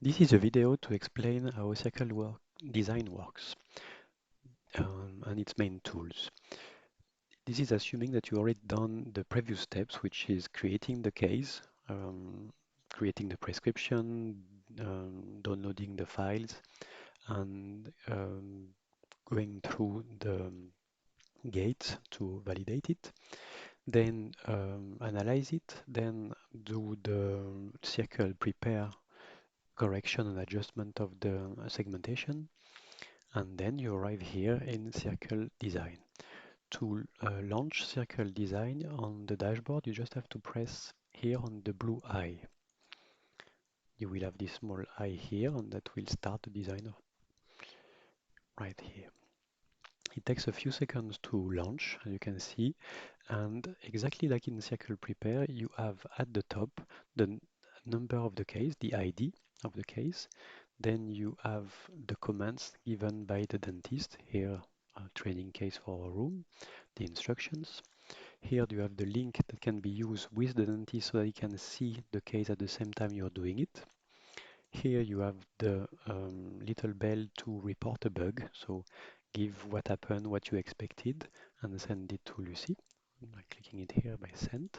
This is a video to explain how circle work design works and its main tools. This is assuming that you already done the previous steps, which is creating the case, creating the prescription, downloading the files, and going through the gates to validate it. Then analyze it, then do the circle prepare correction and adjustment of the segmentation, and then you arrive here in circle design. To launch circle design on the dashboard, you just have to press here on the blue eye. You will have this small eye here, and that will start the design right here. It takes a few seconds to launch, as you can see, and exactly like in circle prepare, you have at the top the number of the case, the ID of the case. Then you have the commands given by the dentist, here training case for a room, the instructions. Here you have the link that can be used with the dentist so that he can see the case at the same time you're doing it. Here you have the little bell to report a bug, so give what happened, what you expected, and send it to Lucy by clicking it here by send.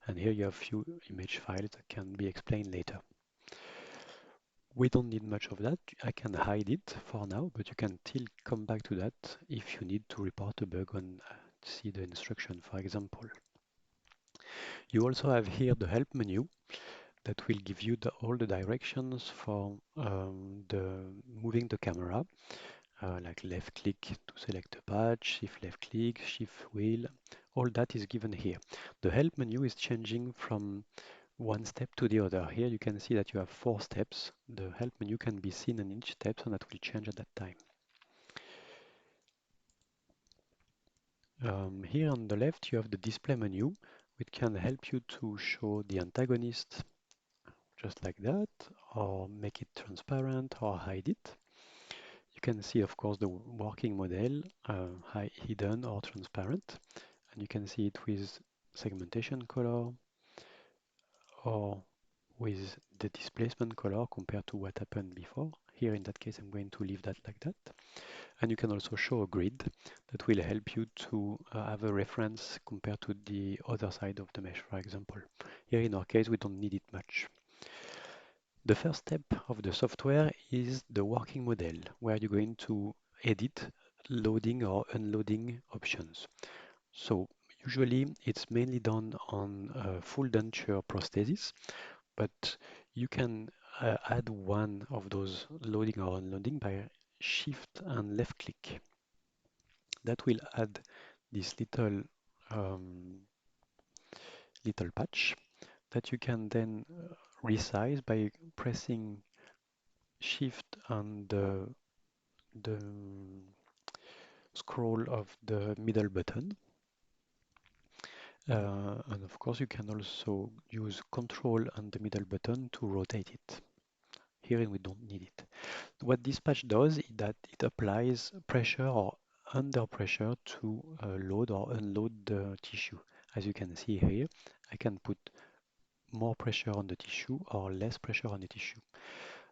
And here you have few image files that can be explained later. We don't need much of that. I can hide it for now, but you can still come back to that if you need to report a bug and see the instruction, for example. You also have here the help menu that will give you all the directions for the moving the camera, like left click to select a patch, shift left click, shift wheel. All that is given here. The help menu is changing from one step to the other. Here you can see that you have 4 steps. The help menu can be seen in each step, and that will change at that time. Here on the left, you have the display menu, which can help you to show the antagonist just like that, or make it transparent or hide it. You can see, of course, the working model, hidden or transparent, and you can see it with segmentation color or with the displacement color compared to what happened before. Here in that case, I'm going to leave that like that. And you can also show a grid that will help you to have a reference compared to the other side of the mesh, for example. Here in our case, we don't need it much. The first step of the software is the working model, where you're going to edit loading or unloading options. So usually it's mainly done on full denture prosthesis, but you can add one of those loading or unloading by shift and left click. That will add this um, little patch that you can then resize by pressing shift and the scroll of the middle button. And of course, you can also use Control and the middle button to rotate it. Here we don't need it. What this patch does is that it applies pressure or under pressure to load or unload the tissue. As you can see here, I can put more pressure on the tissue or less pressure on the tissue.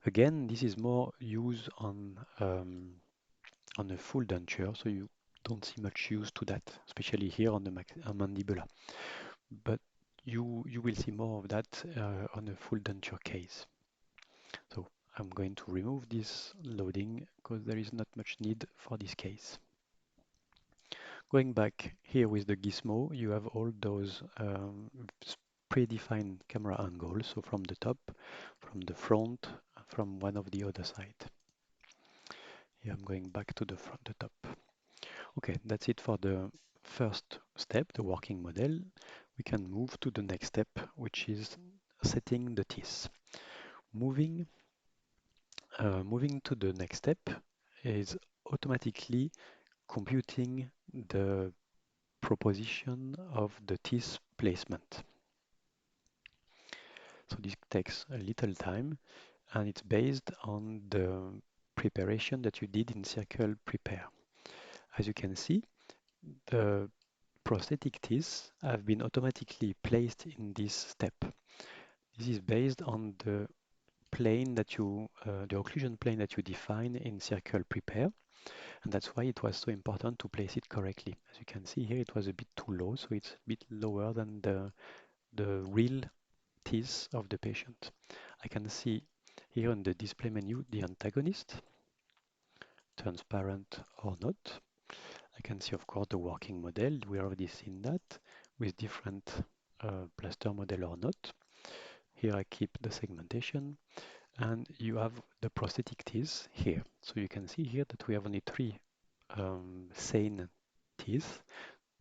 Again, this is more used on a full denture, so you don't see much use to that, especially here on the mandibula. But you will see more of that on a full denture case. So I'm going to remove this loading because there is not much need for this case. Going back here with the gizmo, you have all those predefined camera angles, so from the top, from the front, from one of the other side. Here I'm going back to the top. Okay, that's it for the first step, the working model. We can move to the next step, which is setting the teeth. Moving, moving to the next step is automatically computing the proposition of the teeth placement. So this takes a little time, and it's based on the preparation that you did in circle prepare. As you can see, the prosthetic teeth have been automatically placed in this step. This is based on the plane that the occlusion plane that you define in Circle Prepare. And that's why it was so important to place it correctly. As you can see here, it was a bit too low, so it's a bit lower than the real teeth of the patient. I can see here on the display menu the antagonist, transparent or not. I can see, of course, the working model. We already seen that with different plaster model or not. Here I keep the segmentation, and you have the prosthetic teeth here. So you can see here that we have only three sane teeth,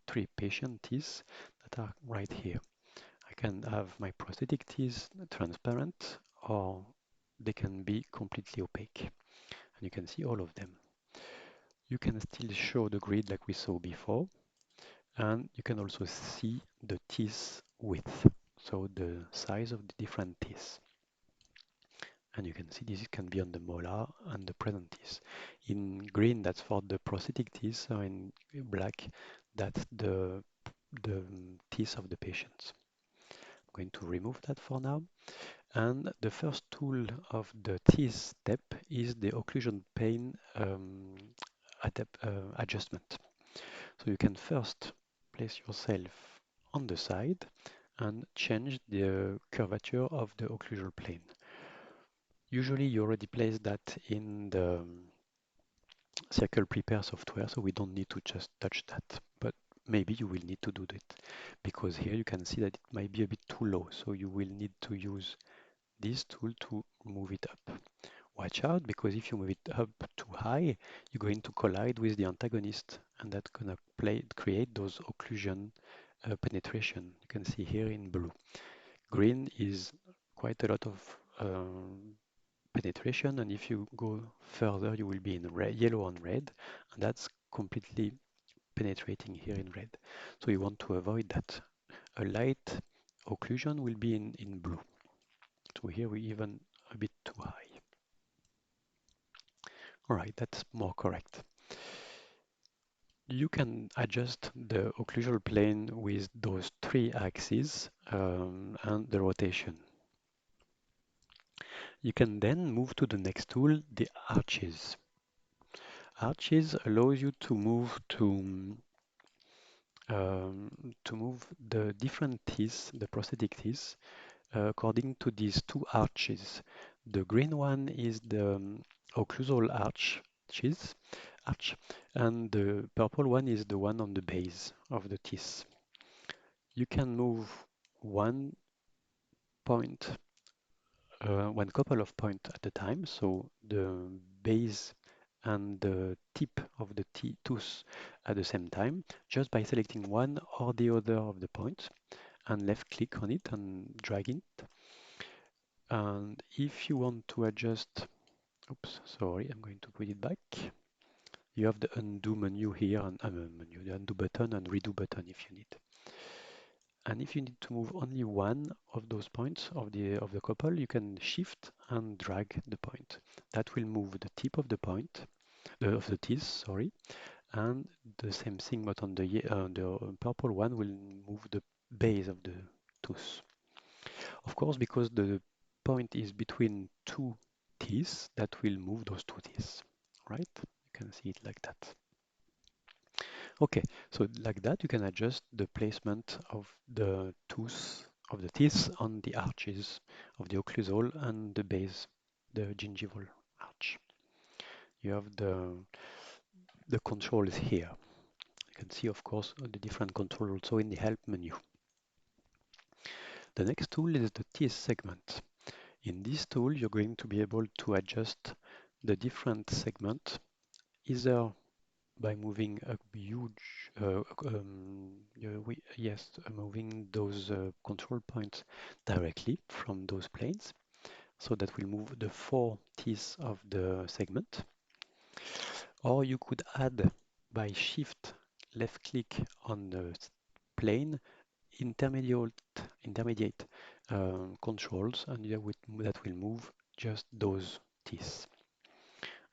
three patient teeth that are right here. I can have my prosthetic teeth transparent, or they can be completely opaque. And you can see all of them. You can still show the grid like we saw before, and you can also see the teeth width, so the size of the different teeth. And you can see this can be on the molar and the present teeth. In green, that's for the prosthetic teeth, or in black, that's the teeth of the patients. I'm going to remove that for now. And the first tool of the teeth step is the occlusion plane adjustment. So you can first place yourself on the side and change the curvature of the occlusal plane. Usually you already place that in the Circle Prepare software, so we don't need to just touch that. But maybe you will need to do it, because here you can see that it might be a bit too low, so you will need to use this tool to move it up. Watch out, because if you move it up too high, you're going to collide with the antagonist, and that's gonna create those occlusion penetration. You can see here in blue. Green is quite a lot of penetration, and if you go further, you will be in red, yellow and red, and that's completely penetrating here in red. So you want to avoid that. A light occlusion will be in blue. So here we even a bit too high. All right, that's more correct. You can adjust the occlusal plane with those three axes and the rotation. You can then move to the next tool, the arches. Arches allows you to move the different teeth, the prosthetic teeth, according to these two arches. The green one is the occlusal arch, and the purple one is the one on the base of the teeth. You can move one point, one couple of points at a time, so the base and the tip of the tooth at the same time, just by selecting one or the other of the points and left click on it and drag it. And if you want to adjust, oops, sorry, I'm going to put it back. You have the undo menu here, and the undo button and redo button if you need. And if you need to move only one of those points of the couple, you can shift and drag the point. That will move the tip of the point, of the teeth, sorry, and the same thing, but on the purple one will move the base of the tooth. Of course, because the point is between two teeth, that will move those two teeth, right? You can see it like that. Okay, so like that, you can adjust the placement of the teeth on the arches of the occlusal and the base, the gingival arch. You have the controls here. You can see, of course, the different controls also in the help menu. The next tool is the teeth segment. In this tool, you're going to be able to adjust the different segment either by moving a huge, moving those control points directly from those planes. So that will move the four teeth of the segment. Or you could add by shift left click on the plane intermediate controls, and that will move just those teeth.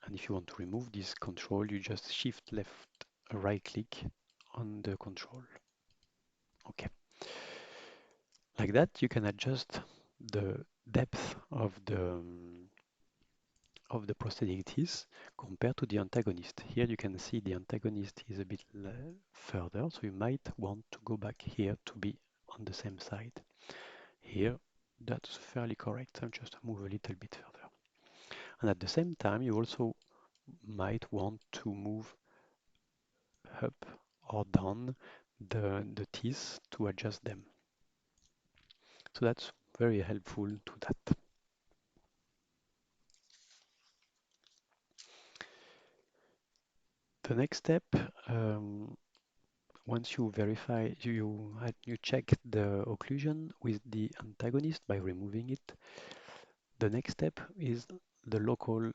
And if you want to remove this control, you just shift left right click on the control. Okay. Like that, you can adjust the depth of the of the prosthetic teeth compared to the antagonist. Here you can see the antagonist is a bit further, so you might want to go back here to be on the same side. Here, that's fairly correct. I'll just move a little bit further. And at the same time, you also might want to move up or down the teeth to adjust them. So that's very helpful to that. The next step, once you verify, you check the occlusion with the antagonist by removing it. The next step is the local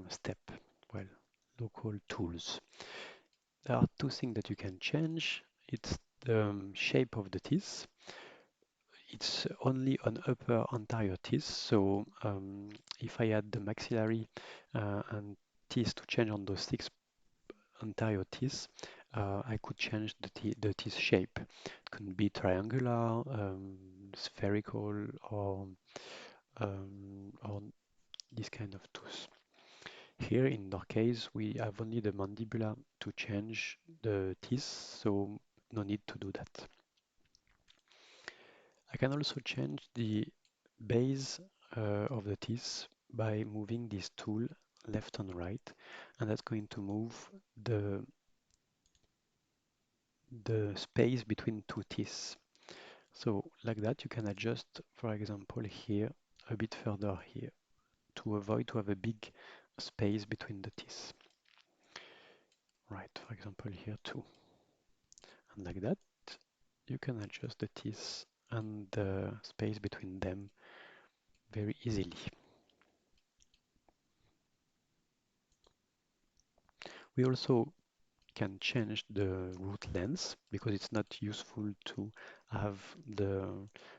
step, well, local tools. There are two things that you can change. It's the shape of the teeth. It's only on upper anterior teeth, so if I add the maxillary and teeth to change on those six anterior teeth, I could change the teeth shape. It can be triangular, spherical, or this kind of tooth. Here in our case, we have only the mandibula to change the teeth, so no need to do that. I can also change the base of the teeth by moving this tool left and right, and that's going to move the space between two teeth. So like that, you can adjust, for example, here a bit further here to avoid to have a big space between the teeth. Right, for example, here too. And like that, you can adjust the teeth and the space between them very easily. We also can change the root length because it's not useful to have the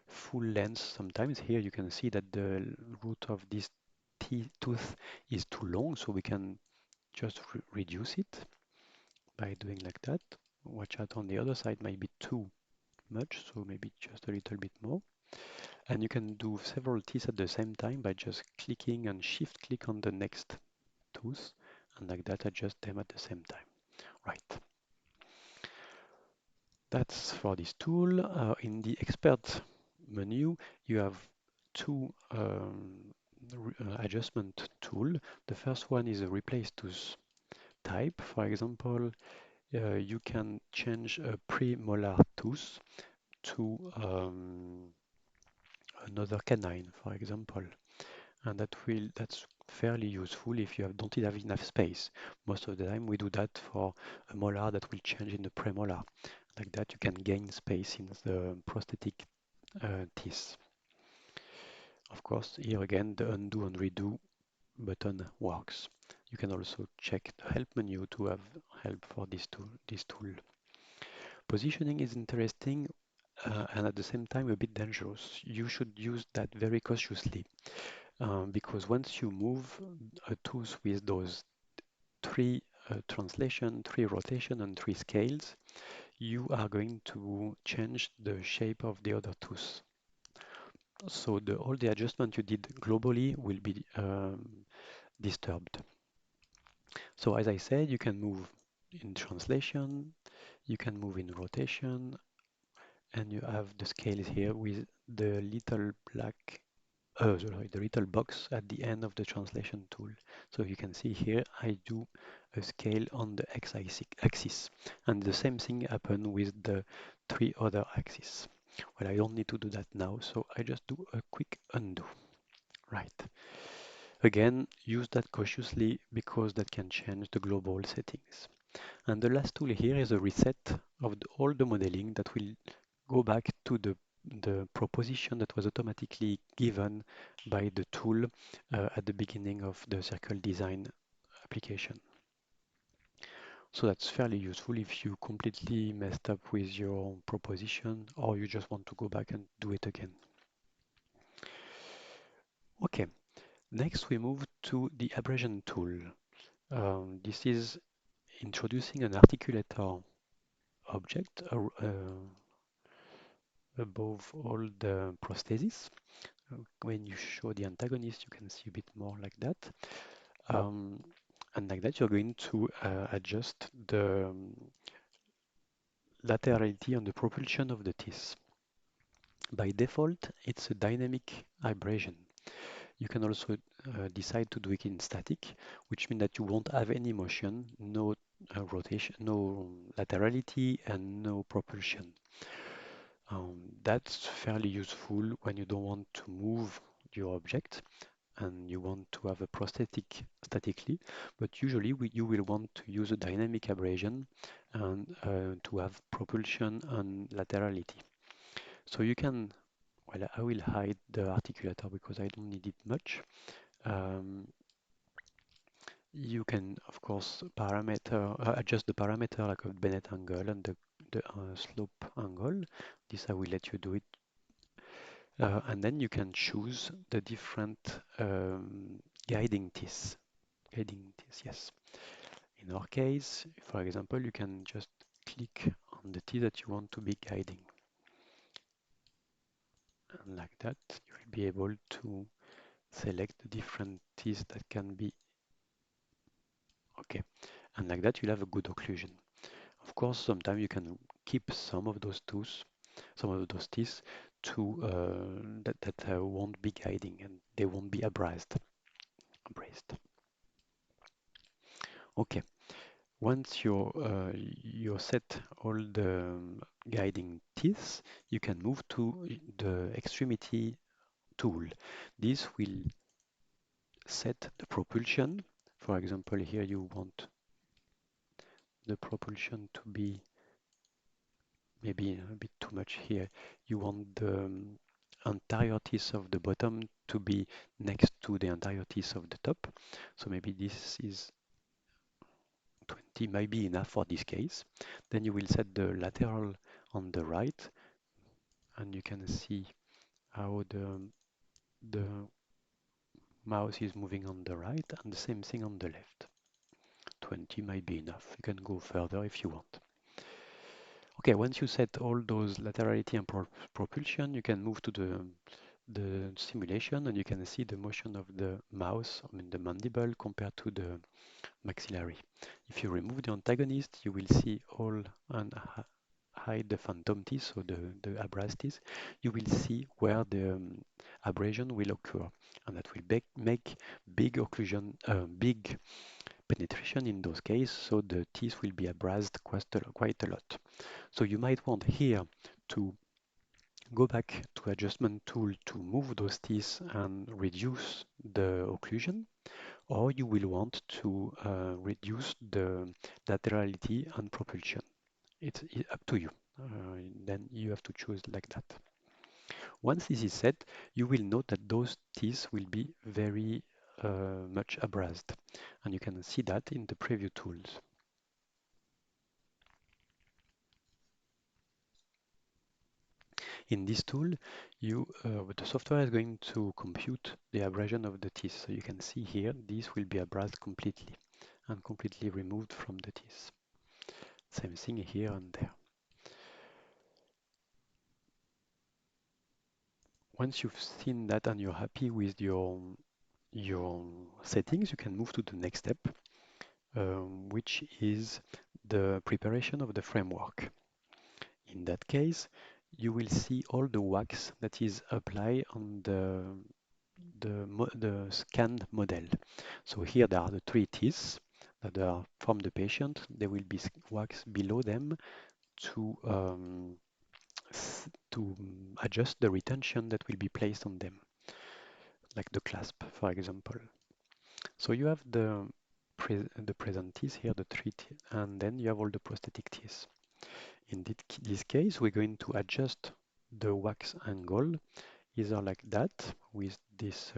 full length sometimes. Here you can see that the root of this tooth is too long, so we can just reduce it by doing like that. Watch out, on the other side might be too much, so maybe just a little bit more. And you can do several teeth at the same time by just clicking and shift click on the next tooth, and like that adjust them at the same time. Right. That's for this tool. In the expert menu, you have two adjustment tool. The first one is a replace tooth type. For example, you can change a premolar tooth to another canine, for example, and that's fairly useful if you don't have enough space. Most of the time, we do that for a molar that will change in the premolar. Like that, you can gain space in the prosthetic teeth. Of course, here again, the undo and redo button works. You can also check the help menu to have help for this tool. Positioning is interesting and at the same time a bit dangerous. You should use that very cautiously because once you move a tooth with those three translation, three rotation, and three scales, you are going to change the shape of the other tooth. So all the adjustment you did globally will be disturbed. So as I said, you can move in translation, you can move in rotation, and you have the scales here with the little sorry, the little box at the end of the translation tool. So you can see here, I do a scale on the x-axis, and the same thing happened with the three other axes. Well, I don't need to do that now, so I just do a quick undo. Right. Again, use that cautiously because that can change the global settings. And the last tool here is a reset of all the modeling that will go back to the proposition that was automatically given by the tool at the beginning of the circle design application. So that's fairly useful if you completely messed up with your proposition or you just want to go back and do it again. Okay, next we move to the abrasion tool. This is introducing an articulator object above all the prosthesis. When you show the antagonist, you can see a bit more like that. Um, and like that, you're going to adjust the laterality and the propulsion of the teeth. By default, it's a dynamic abrasion. You can also decide to do it in static, which means that you won't have any motion, no rotation, no laterality, and no propulsion. That's fairly useful when you don't want to move your object and you want to have a prosthetic statically, but usually you will want to use a dynamic abrasion and to have propulsion and laterality. So you can, well, I will hide the articulator because I don't need it much. Um, you can, of course, adjust the parameter like a Bennett angle and the slope angle. This I will let you do it. And then you can choose the different guiding teeth. Guiding teeth, yes. In our case, for example, you can just click on the teeth that you want to be guiding. And like that, you will be able to select the different teeth that can be okay. And like that, you'll have a good occlusion. Of course, sometimes you can keep some of those tools, some of those teeth to that won't be guiding and they won't be abrased. Abrased. Okay. Once you set all the guiding teeth, you can move to the extremity tool. This will set the propulsion. For example, here you want the propulsion to be maybe a bit too much here. You want the anterior teeth of the bottom to be next to the anterior teeth of the top. So maybe this is 20 might be enough for this case. Then you will set the lateral on the right, and you can see how the mouse is moving on the right, and the same thing on the left. 20 might be enough. You can go further if you want. Okay, once you set all those laterality and propulsion, you can move to the simulation and you can see the motion of the mouse, I mean the mandible compared to the maxillary. If you remove the antagonist, you will see all and hide the phantom teeth, so the abrased teeth, you will see where the abrasion will occur. And that will make big occlusion, big penetration in those cases, so the teeth will be abrased quite a lot. So you might want here to go back to adjustment tool to move those teeth and reduce the occlusion, or you will want to reduce the laterality and propulsion. It's up to you. Then you have to choose like that. Once this is set, you will note that those teeth will be very much abrased, and you can see that in the preview tools. In this tool, the software is going to compute the abrasion of the teeth. So you can see here, these will be abrased completely and completely removed from the teeth. Same thing here and there. Once you've seen that and you're happy with your settings, you can move to the next step, which is the preparation of the framework. In that case, you will see all the wax that is applied on the scanned model. So here there are the three teeth that are from the patient. There will be wax below them to to adjust the retention that will be placed on them, like the clasp, for example. So you have the present teeth here, the three teeth, and then you have all the prosthetic teeth. In this case, we're going to adjust the wax angle either like that with this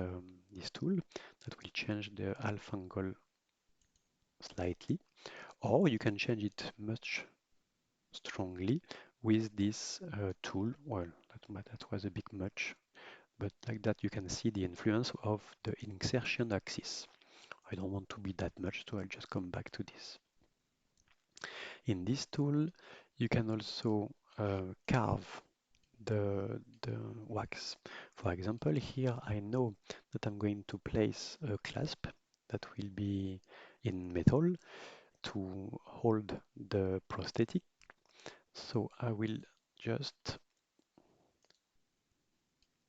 tool that will change the alpha angle slightly, or you can change it much strongly with this tool. Well, that was a bit much, but like that you can see the influence of the insertion axis. I don't want to be that much, so I'll just come back to this. In this tool, you can also carve the wax. For example, here I know that I'm going to place a clasp that will be in metal to hold the prosthetic. So I will just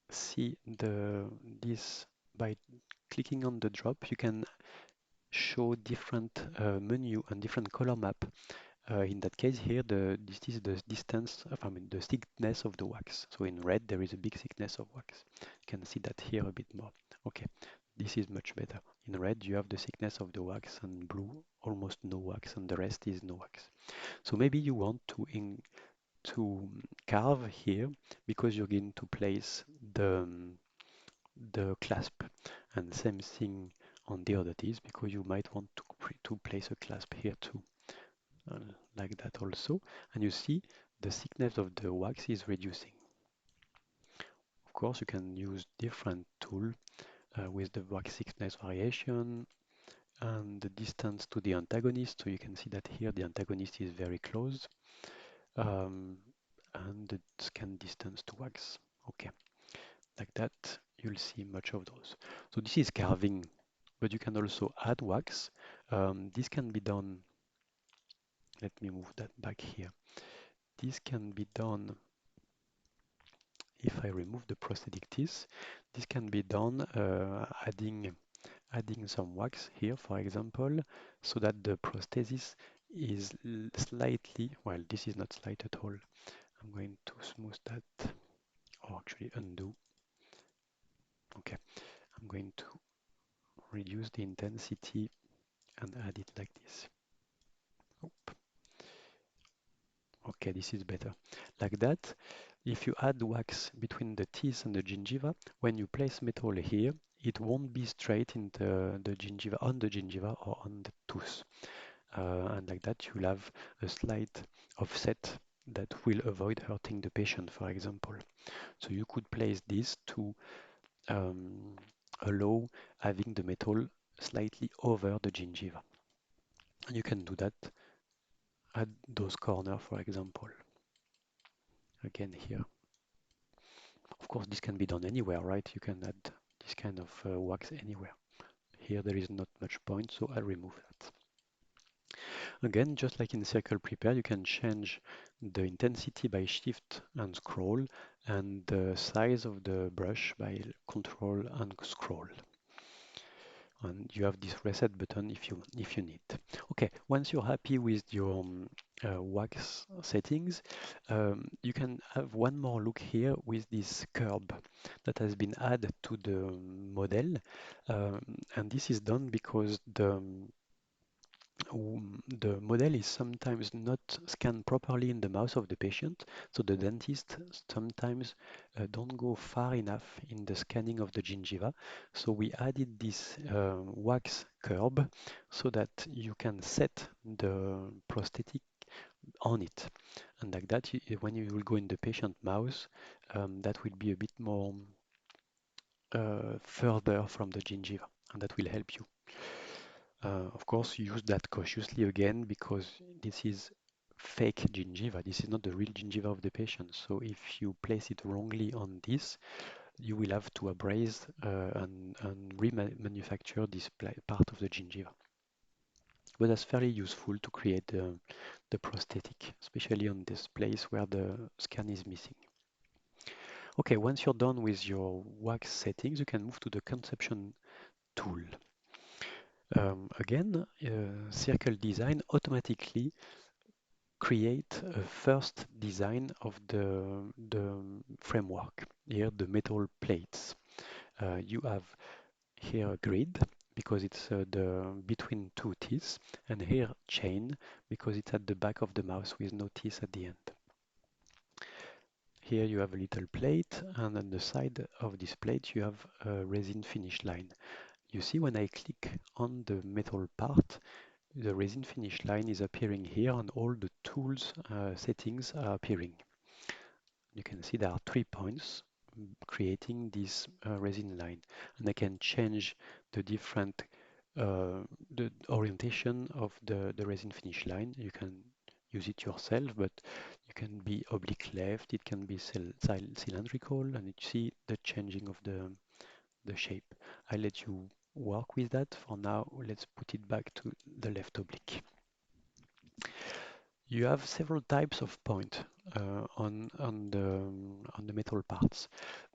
see this by clicking on the drop. You can show different menu and different color map. In that case here, this is the distance, I mean the thickness of the wax. So in red, there is a big thickness of wax. You can see that here a bit more. Okay, this is much better. In red, you have the thickness of the wax, and blue, almost no wax, and the rest is no wax. So maybe you want to carve here because you're going to place the clasp, and same thing on the other teeth because you might want to place a clasp here too, uh, like that also. And you see the thickness of the wax is reducing. Of course, you can use different tool with the wax thickness variation and the distance to the antagonist. So you can see that here the antagonist is very close, um, and the scan distance to wax. Okay, like that, you'll see much of those. So this is carving, but you can also add wax. This can be done, let me move that back here. This can be done if I remove the prosthetic teeth. This can be done adding some wax here, for example, so that the prosthesis is slightly, well, this is not slight at all. I'm going to smooth that, or actually undo. Okay, I'm going to reduce the intensity and add it like this. Oop. Okay, this is better. Like that, if you add wax between the teeth and the gingiva, when you place metal here, it won't be straight in the gingiva, on the gingiva or on the tooth. And like that, you'll have a slight offset that will avoid hurting the patient, for example. So you could place this to um, allow having the metal slightly over the gingiva. And you can do that at those corners, for example. Again here. Of course, this can be done anywhere, right? You can add this kind of wax anywhere. Here there is not much point, so I'll remove that. Again, just like in Circle Prepare, you can change the intensity by shift and scroll, and the size of the brush by control and scroll. And you have this reset button if you need. Okay, once you're happy with your wax settings, you can have one more look here with this curb that has been added to the model, and this is done because the model is sometimes not scanned properly in the mouth of the patient, so the dentist sometimes don't go far enough in the scanning of the gingiva. So we added this wax curb so that you can set the prosthetic on it. And like that, when you will go in the patient mouth, that will be a bit more further from the gingiva, and that will help you. Of course, use that cautiously again because this is fake gingiva. This is not the real gingiva of the patient. So if you place it wrongly on this, you will have to abrase and remanufacture this part of the gingiva. But that's fairly useful to create the prosthetic, especially on this place where the scan is missing. Okay, once you're done with your wax settings, you can move to the conception tool. Again, circle design automatically create a first design of the framework. Here, the metal plates. You have here a grid because it's the between two teeth, and here chain because it's at the back of the mouse with no teeth at the end. Here you have a little plate, and on the side of this plate you have a resin finish line. You see when I click on the metal part, the resin finish line is appearing here and all the tools settings are appearing. You can see there are 3 points creating this resin line, and I can change the different the orientation of the resin finish line. use it yourself, but you can be oblique left, it can be cylindrical, and you see the changing of the shape. I let you work with that. For now, let's put it back to the left oblique. You have several types of point on the metal parts.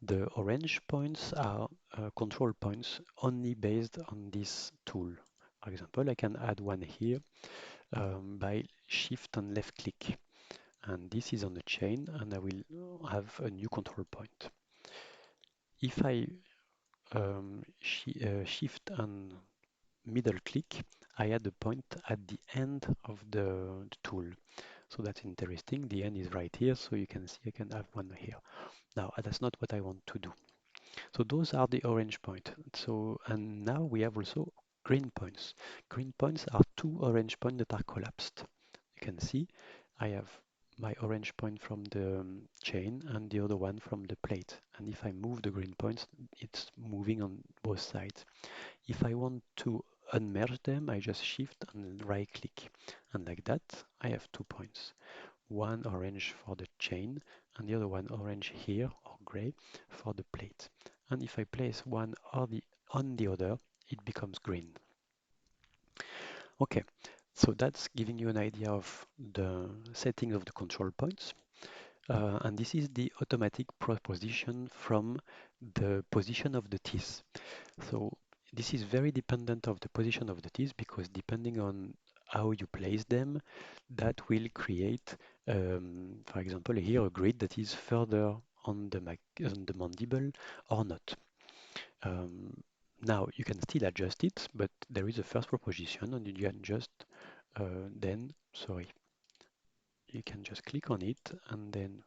The orange points are control points only based on this tool. For example, I can add one here by shift and left click, and this is on the chain, and I will have a new control point. If I shift and middle click, I add a point at the end of the tool. So that's interesting. The end is right here, so you can see I can have one here. Now, that's not what I want to do. So those are the orange point. So, and now we have also green points. Green points are two orange points that are collapsed. You can see I have my orange point from the chain and the other one from the plate. And if I move the green points, it's moving on both sides. If I want to unmerge them, I just shift and right click. And like that, I have 2 points. One orange for the chain and the other one orange here or gray for the plate. And if I place one or on the other, it becomes green. Okay, so that's giving you an idea of the setting of the control points. And this is the automatic proposition from the position of the teeth. So this is very dependent of the position of the teeth because depending on how you place them, that will create, for example, here a grid that is further on the mandible or not. Now you can still adjust it, but there is a first proposition, and you can just sorry, you can just click on it and then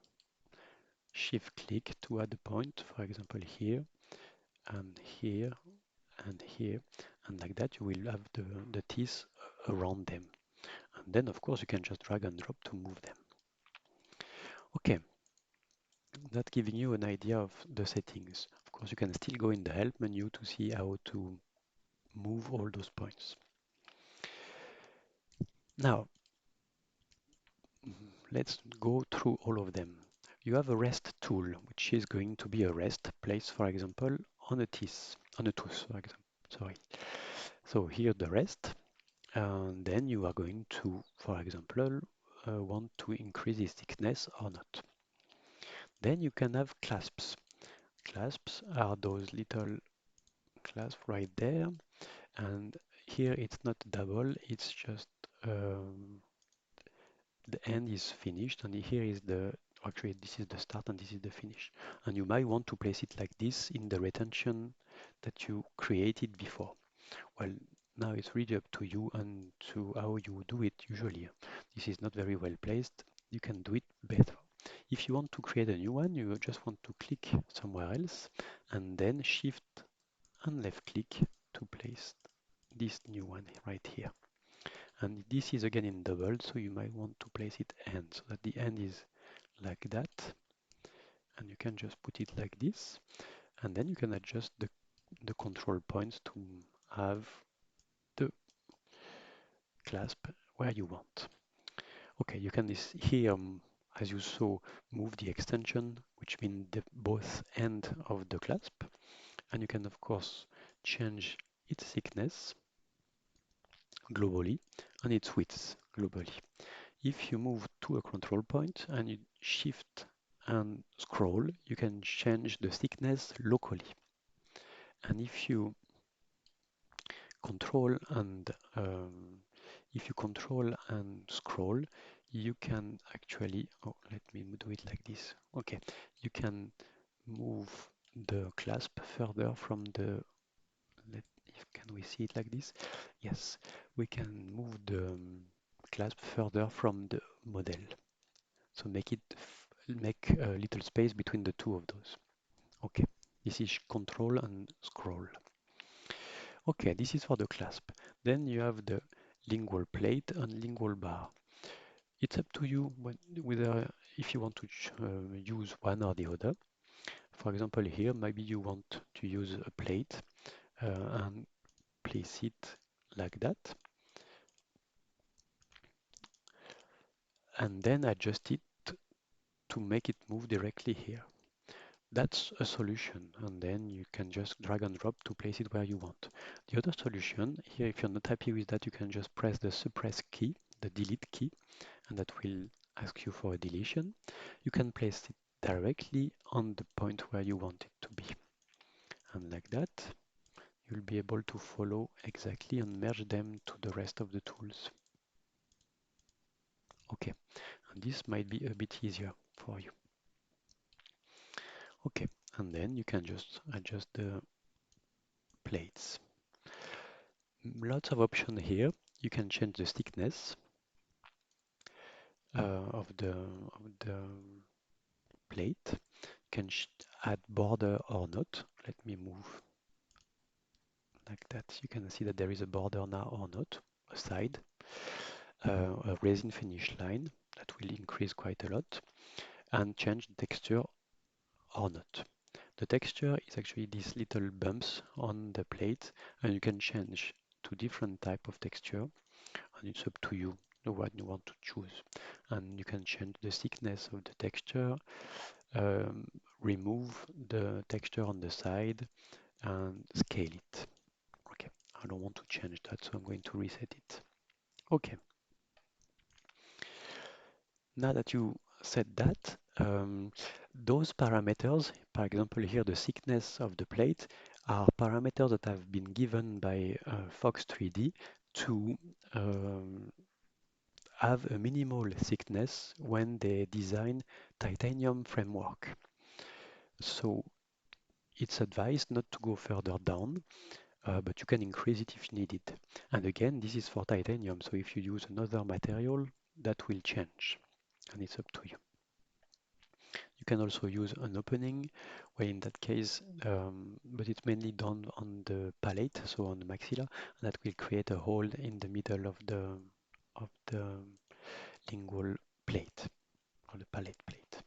shift click to add a point, for example, here and here and here, and like that you will have the teeth around them. And then of course you can just drag and drop to move them. Okay, that's giving you an idea of the settings. Of course you can still go in the help menu to see how to move all those points. Now let's go through all of them. You have a rest tool, which is going to be a rest place, for example, on a tooth, for example. Sorry. So here the rest, and then you are going to, for example, want to increase its thickness or not. Then you can have clasps. Clasps are those little clasps right there, and here it's not double, it's just the end is finished, and here is actually this is the start and this is the finish. And you might want to place it like this in the retention that you created before. Well, now it's really up to you and to how you do it usually. This is not very well placed. You can do it better. If you want to create a new one, you just want to click somewhere else and then shift and left click to place this new one right here. And this is again in double, so you might want to place it end so that the end is like that. And you can just put it like this. And then you can adjust the control points to have the clasp where you want. Okay, you can here, as you saw, move the extension, which means the both end of the clasp. And you can, of course, change its thickness globally and its width globally. If you move to a control point and you shift and scroll, you can change the thickness locally. And control and if you control and scroll, you can actually, oh, let me do it like this. Okay, you can move the clasp further from can we see it like this? Yes, we can move the clasp further from the model. So make a little space between the two of those. Okay, this is control and scroll. Okay, this is for the clasp. Then you have the lingual plate and lingual bar. It's up to you whether if you want to use one or the other. For example, here maybe you want to use a plate and place it like that. and then adjust it to make it move directly here. That's a solution, and then you can just drag and drop to place it where you want. The other solution here, if you're not happy with that, you can just press the suppress key, the delete key, and that will ask you for a deletion. You can place it directly on the point where you want it to be. And like that, you'll be able to follow exactly and merge them to the rest of the tools. Okay, and this might be a bit easier for you. Okay, and then you can just adjust the plates. Lots of options here. You can change the thickness of the plate. You can add border or not. Let me move like that. You can see that there is a border now or not, a side, a resin finish line that will increase quite a lot, and change the texture or not. The texture is actually these little bumps on the plate, and you can change to different type of texture, and it's up to you the one you want to choose. And you can change the thickness of the texture, um, remove the texture on the side, and scale it. Okay, I don't want to change that, so I'm going to reset it. Okay, now that you said that, those parameters, for example here the thickness of the plate, are parameters that have been given by Fox 3D to have a minimal thickness when they design titanium framework. So it's advised not to go further down, but you can increase it if needed. And again, this is for titanium, so if you use another material, that will change, and it's up to you. You can also use an opening, where in that case, but it's mainly done on the palate, so on the maxilla, that will create a hole in the middle of the lingual plate, or the palate plate.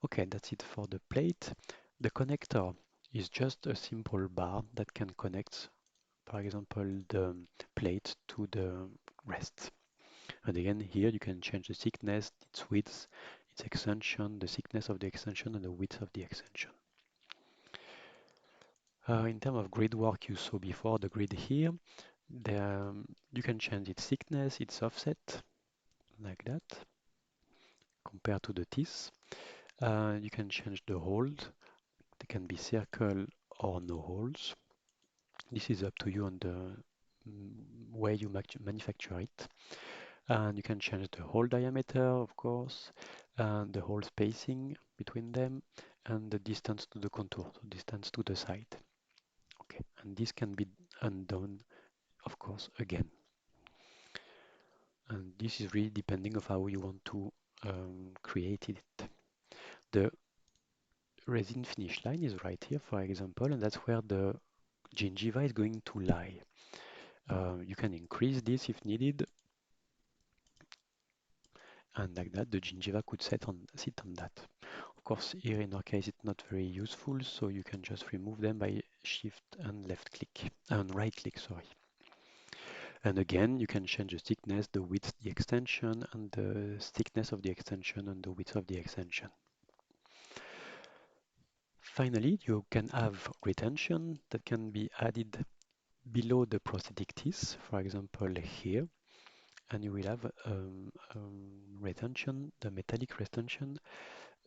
Okay, that's it for the plate. The connector is just a simple bar that can connect, for example, the plate to the rest. And again, here you can change the thickness, its width, its extension, the thickness of the extension, and the width of the extension. In terms of grid work you saw before, the grid here, you can change its thickness, its offset, like that, compared to the teeth. You can change the hold. They can be circle or no holes. This is up to you on the way you manufacture it. And you can change the hole diameter, of course, and the hole spacing between them, and the distance to the contour, so distance to the side. Okay, and this can be undone, of course, again. And this is really depending of how you want to create it. The resin finish line is right here, for example, and that's where the gingiva is going to lie. You can increase this if needed, and like that, the gingiva could sit on that. Of course, here in our case, it's not very useful, so you can just remove them by shift and left click, and right click, sorry. And again, you can change the thickness, the width, the extension, and the thickness of the extension and the width of the extension. Finally, you can have retention that can be added below the prosthetic teeth, for example, here, and you will have retention, the metallic retention,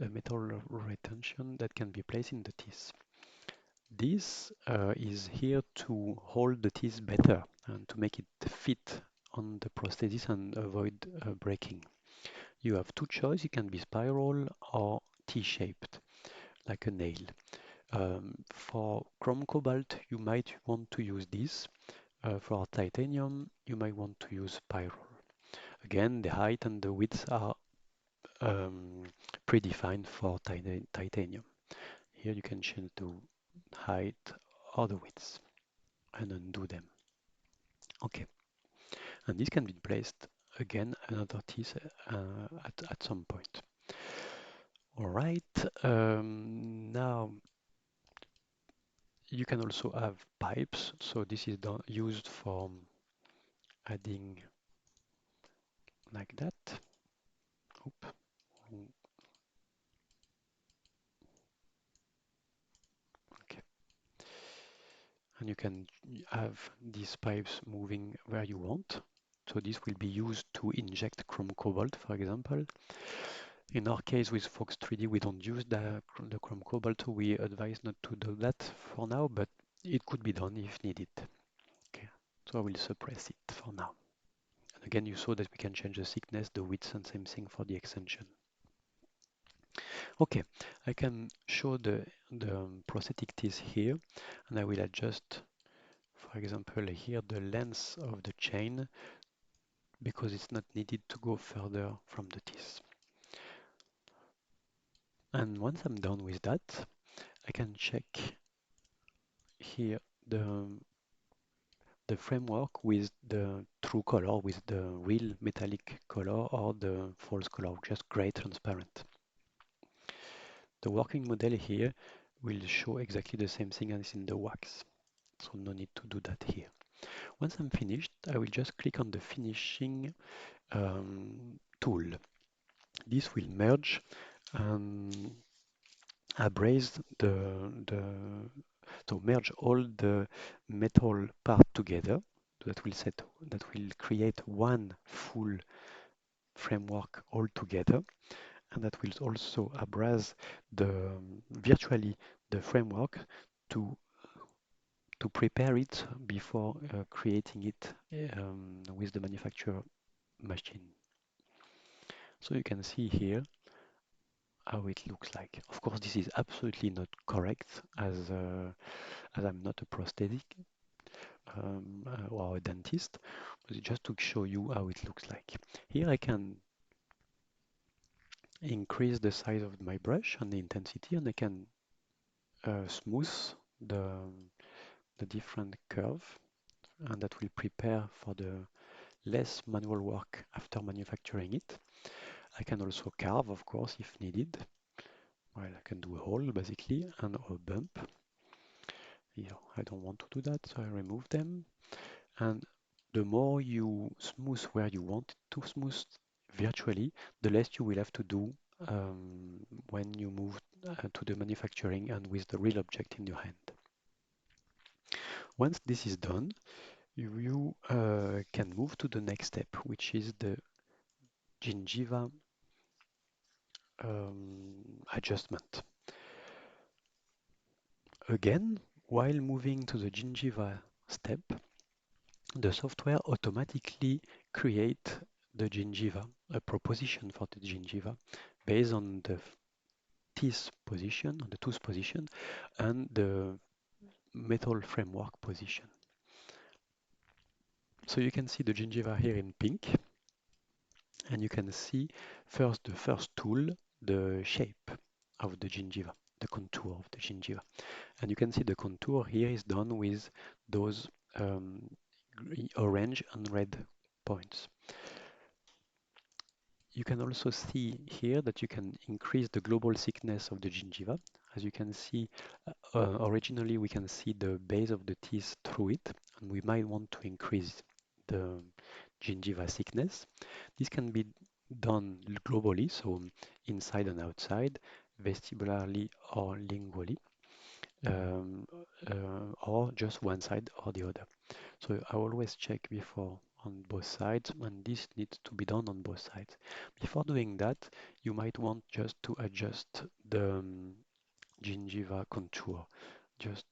a metal retention that can be placed in the teeth. This is here to hold the teeth better and to make it fit on the prosthesis and avoid breaking. You have two choices. It can be spiral or T-shaped, like a nail. For chrome cobalt, you might want to use this. For titanium, you might want to use spiral. Again, the height and the width are predefined for titanium. Here you can change the height or the width and undo them. Okay, and this can be placed again another teeth at some point. All right, now you can also have pipes. So this is used for adding like that. Oop. Okay. And you can have these pipes moving where you want. So this will be used to inject chrome cobalt, for example. In our case with Fox 3D, we don't use the chrome cobalt, so we advise not to do that for now, but it could be done if needed. Okay, so I will suppress it for now. And again, you saw that we can change the thickness, the width, and same thing for the extension. Okay, I can show the prosthetic teeth here, and I will adjust, for example, here the length of the chain because it's not needed to go further from the teeth. And once I'm done with that, I can check here the framework with the true color, with the real metallic color or the false color, just gray transparent. The working model here will show exactly the same thing as in the wax, so no need to do that here. Once I'm finished, I will just click on the finishing tool. This will merge and abrase so merge all the metal part together. That will create one full framework all together, and that will also abrase virtually the framework to prepare it before creating it with the manufacturer machine. So you can see here how it looks like. Of course, this is absolutely not correct as I'm not a prosthetic or a dentist, but it's just to show you how it looks like. Here I can increase the size of my brush and the intensity, and I can smooth the, the different curve, and that will prepare for the less manual work after manufacturing it. I can also carve, of course, if needed. Well, I can do a hole basically and a bump. Here, I don't want to do that, so I remove them. And the more you smooth where you want to smooth virtually, the less you will have to do when you move to the manufacturing and with the real object in your hand. Once this is done, you can move to the next step, which is the gingiva adjustment. Again, while moving to the gingiva step, the software automatically create the gingiva, a proposition for the gingiva based on the teeth position, on the tooth position, and the metal framework position. So you can see the gingiva here in pink, and you can see first the first tool, the shape of the gingiva, the contour of the gingiva. And you can see the contour here is done with those orange and red points. You can also see here that you can increase the global thickness of the gingiva. As you can see, originally we can see the base of the teeth through it, and we might want to increase the gingiva thickness. This can be done globally, so inside and outside, vestibularly or lingually, um, or just one side or the other. So I always check before on both sides, and this needs to be done on both sides. Before doing that, you might want just to adjust the gingiva contour. Just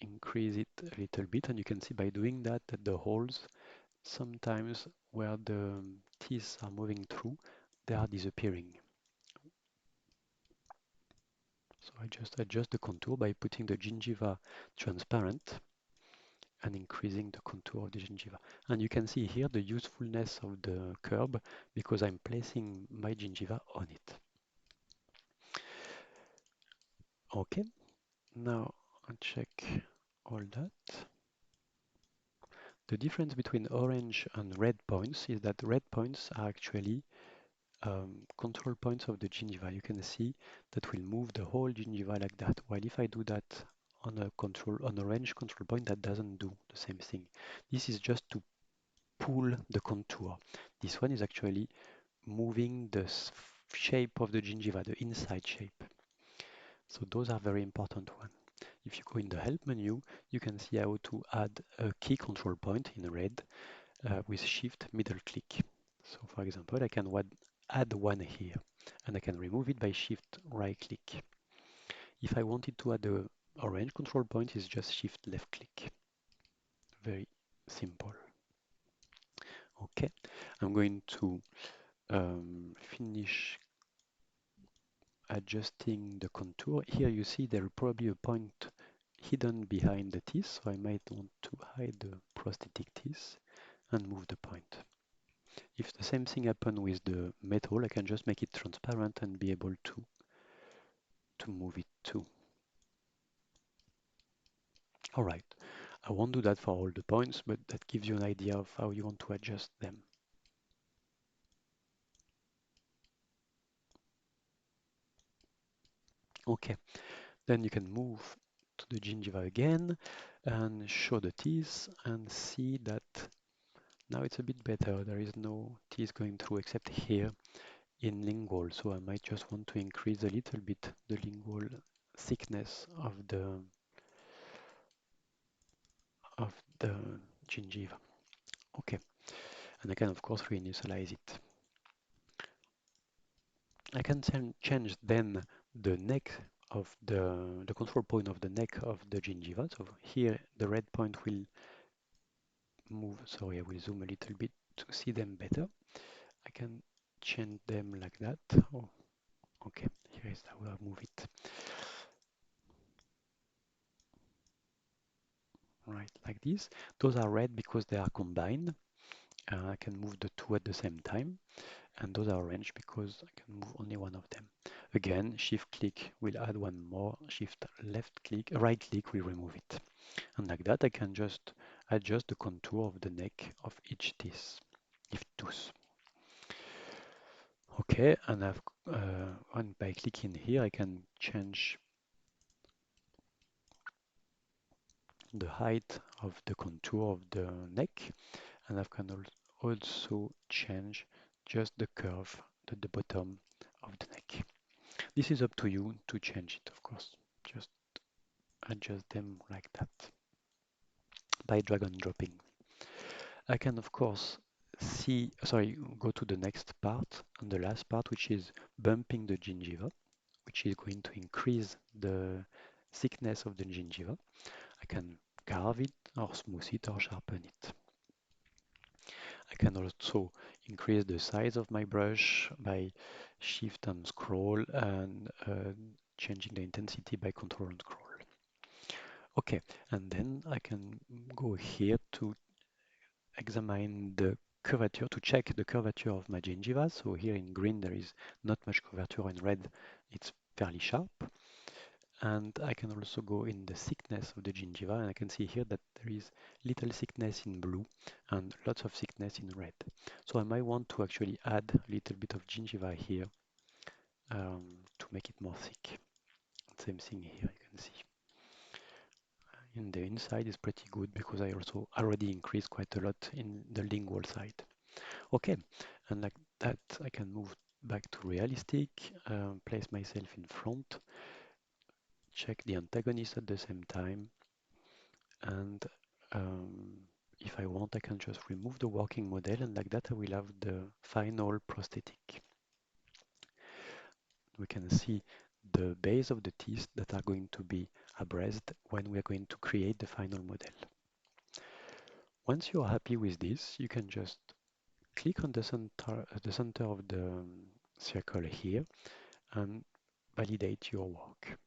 increase it a little bit, and you can see by doing that the holes, sometimes where the teeth are moving through, they are disappearing. So I just adjust the contour by putting the gingiva transparent and increasing the contour of the gingiva. And you can see here the usefulness of the curb because I'm placing my gingiva on it. Okay, now I'll check all that. The difference between orange and red points is that red points are actually control points of the gingiva. You can see that will move the whole gingiva like that. While if I do that on a orange control point, that doesn't do the same thing. This is just to pull the contour. This one is actually moving the shape of the gingiva, the inside shape. So those are very important ones. If you go in the help menu, you can see how to add a key control point in red with shift middle click. So for example, I can add one here and I can remove it by shift right click. If I wanted to add a orange control point, it's just shift left click. Very simple. Okay, I'm going to finish adjusting the contour. Here you see there is probably a point hidden behind the teeth, so I might want to hide the prosthetic teeth and move the point. If the same thing happens with the metal, I can just make it transparent and be able to move it too. All right, I won't do that for all the points, but that gives you an idea of how you want to adjust them. Okay, then you can move to the gingiva again and show the teeth and see that now it's a bit better. There is no teeth going through except here in lingual, so I might just want to increase a little bit the lingual thickness of the gingiva. Okay, and I can of course reinitialize it. I can change then the neck of the control point of the neck of the gingiva. So here the red point will move. Sorry, I will zoom a little bit to see them better. I can change them like that. Oh, okay, here is how I move it. Right, like this. Those are red because they are combined. I can move the two at the same time. And those are orange because I can move only one of them. Again, shift click will add one more. Shift left click, right click will remove it. And like that, I can just adjust the contour of the neck of each tooth. Okay, and by clicking here, I can change the height of the contour of the neck, and I can also change just the curve at the bottom of the neck. This is up to you to change it, of course. Just adjust them like that by drag and dropping. I can, of course, go to the next part and the last part, which is bumping the gingiva, which is going to increase the thickness of the gingiva. I can carve it or smooth it or sharpen it. I can also increase the size of my brush by shift and scroll and changing the intensity by control and scroll. Okay, and then I can go here to examine the curvature, to check the curvature of my gingiva. So here in green there is not much curvature, in red it's fairly sharp. And I can also go in the thickness of the gingiva, and I can see here that there is little thickness in blue and lots of thickness in red. So I might want to actually add a little bit of gingiva here to make it more thick. Same thing here, you can see. In the inside is pretty good because I also already increased quite a lot in the lingual side. Okay, and like that I can move back to realistic, place myself in front, check the antagonist at the same time, and if I want I can just remove the working model, and like that I will have the final prosthetic. We can see the base of the teeth that are going to be abrased when we are going to create the final model. Once you are happy with this, you can just click on the center of the circle here and validate your work.